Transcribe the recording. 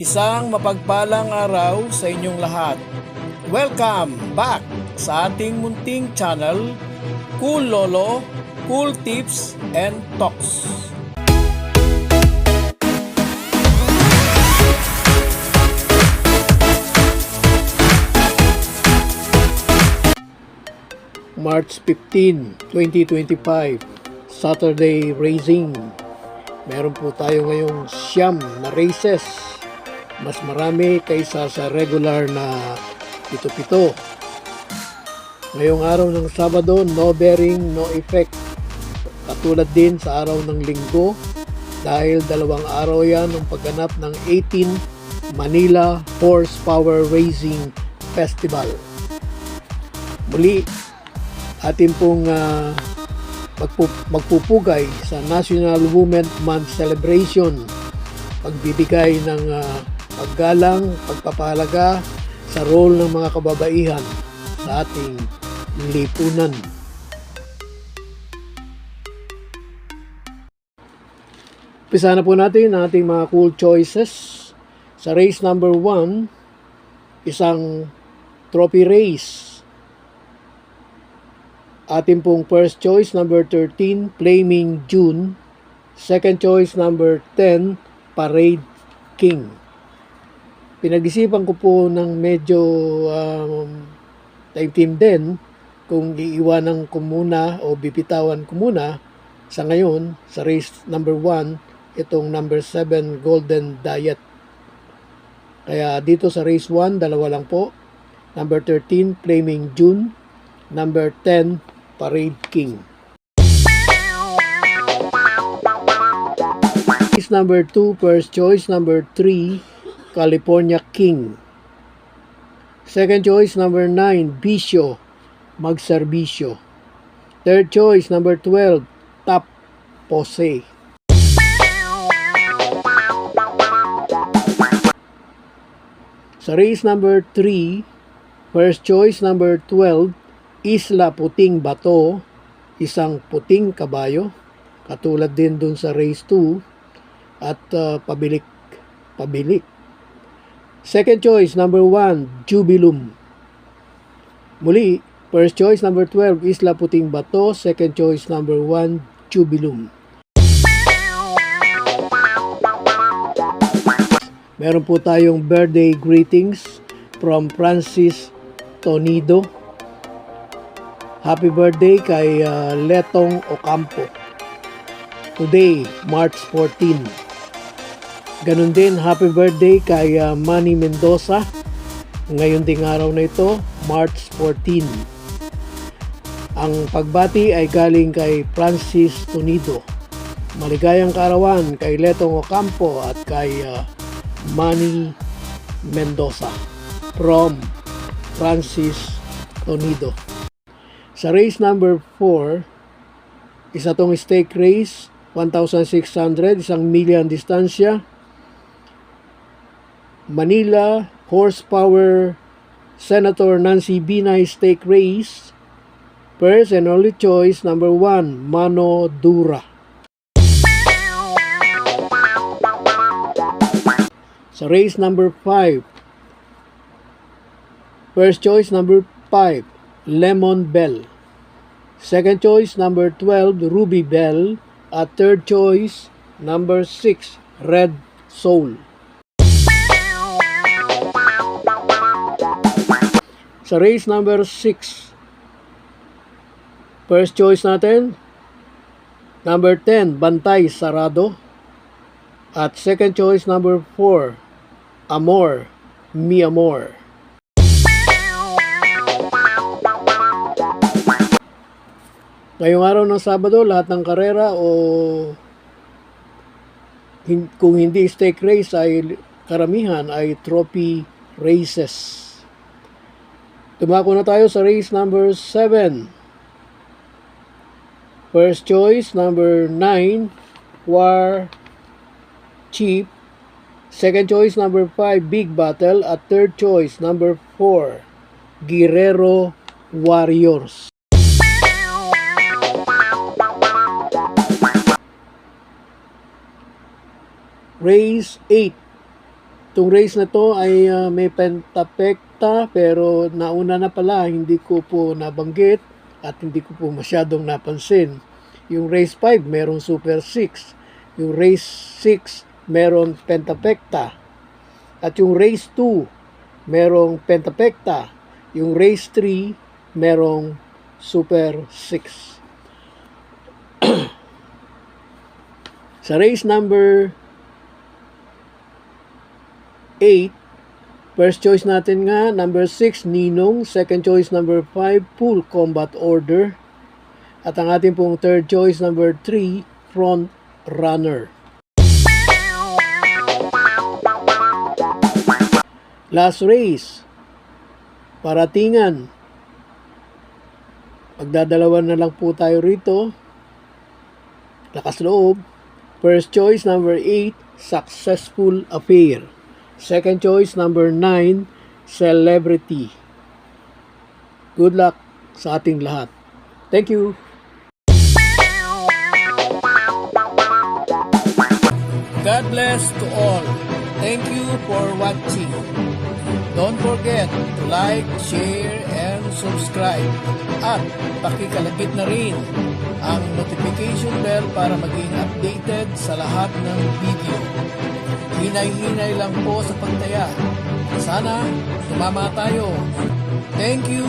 Isang mapagpalang araw sa inyong lahat. Welcome back sa ating munting channel, Cool Lolo, Cool Tips and Talks. March 15, 2025, Saturday Racing. Meron po tayo ngayong siyam na races. Mas marami kaysa sa regular na pito-pito. Ngayong araw ng Sabado, no bearing, no effect. Katulad din sa araw ng Linggo dahil dalawang araw yan ang pagganap ng 18 Manila Horsepower Racing Festival. Muli, atin pong magpupugay sa National Women's Month Celebration. Pagbibigay ng paggalang, pagpapahalaga sa role ng mga kababaihan sa ating lipunan. Umpisa na po natin ang ating mga cool choices. Sa race number 1, isang trophy race. Ating pong first choice number 13, Flaming June. Second choice number 10, Parade King. Pinag-isipan ko po ng medyo time din kung iiwanan ko muna o bibitawan ko muna sa ngayon sa race number 1 itong number 7 Golden Diet. Kaya dito sa race 1 dalawa lang po, number 13 Flaming June, number 10 Parade King. Race number 2 first choice number 3 California King. Second choice number 9 Bisyo Magserbisyo. Third choice number 12 Top Pose. Sa race number 3 first choice number 12 Isla Puting Bato, isang puting kabayo, katulad din dun sa race 2 at pabilik. Second choice number 1 Jubilum. Muli, first choice number 12 Isla Puting Bato, second choice number 1 Jubilum. Meron po tayong birthday greetings from Francis Tonido. Happy birthday kay Letong Ocampo. Today, March 14. Ganun din, happy birthday kay Manny Mendoza. Ngayon ding araw na ito, March 14. Ang pagbati ay galing kay Francis Tonido. Maligayang kaarawan kay Letong Ocampo at kay Manny Mendoza from Francis Tonido. Sa race number 4, isa tong stake race, 1,600, isang milya ang distansya. Manila Horsepower Senator Nancy Binay stake race. First and only choice number 1 Mano Dura. Sa race number 5, first choice number 5 Lemon Bell. Second choice number 12 Ruby Bell. At third choice number 6 Red Soul. Sa race number 6, first choice natin, number 10, Bantay Sarado. At second choice number 4, Amor, Mi Amor. Ngayong araw ng Sabado, lahat ng karera o kung hindi stake race ay karamihan ay trophy races. Tumako na tayo sa race number 7. First choice, number 9, War Chief. Second choice, number 5, Big Battle. At third choice, number 4, Guerrero Warriors. Race 8. Itong race na to ay may pentapekta pero nauna na pala, hindi ko po nabanggit at hindi ko po masyadong napansin. Yung race 5 merong super 6, yung race 6 merong pentapekta, at yung race 2 merong pentapekta, yung race 3 merong super 6. Sa race number 8, first choice natin nga, number 6, Ninong. Second choice, number 5, Full Combat Order. At ang ating pong third choice, number 3, Front Runner. Last race, Paratingan. Magdadalawan na lang po tayo rito. Lakas loob. First choice, number 8, Successful Affair. Second choice, number 9, Celebrity. Good luck sa ating lahat. Thank you. God bless to all. Thank you for watching. Don't forget to like, share, and subscribe. At pakikalagit na rin ang notification bell para maging updated sa lahat ng video. Hinay-hinay lang po sa pagtaya. Sana sumama tayo. Thank you!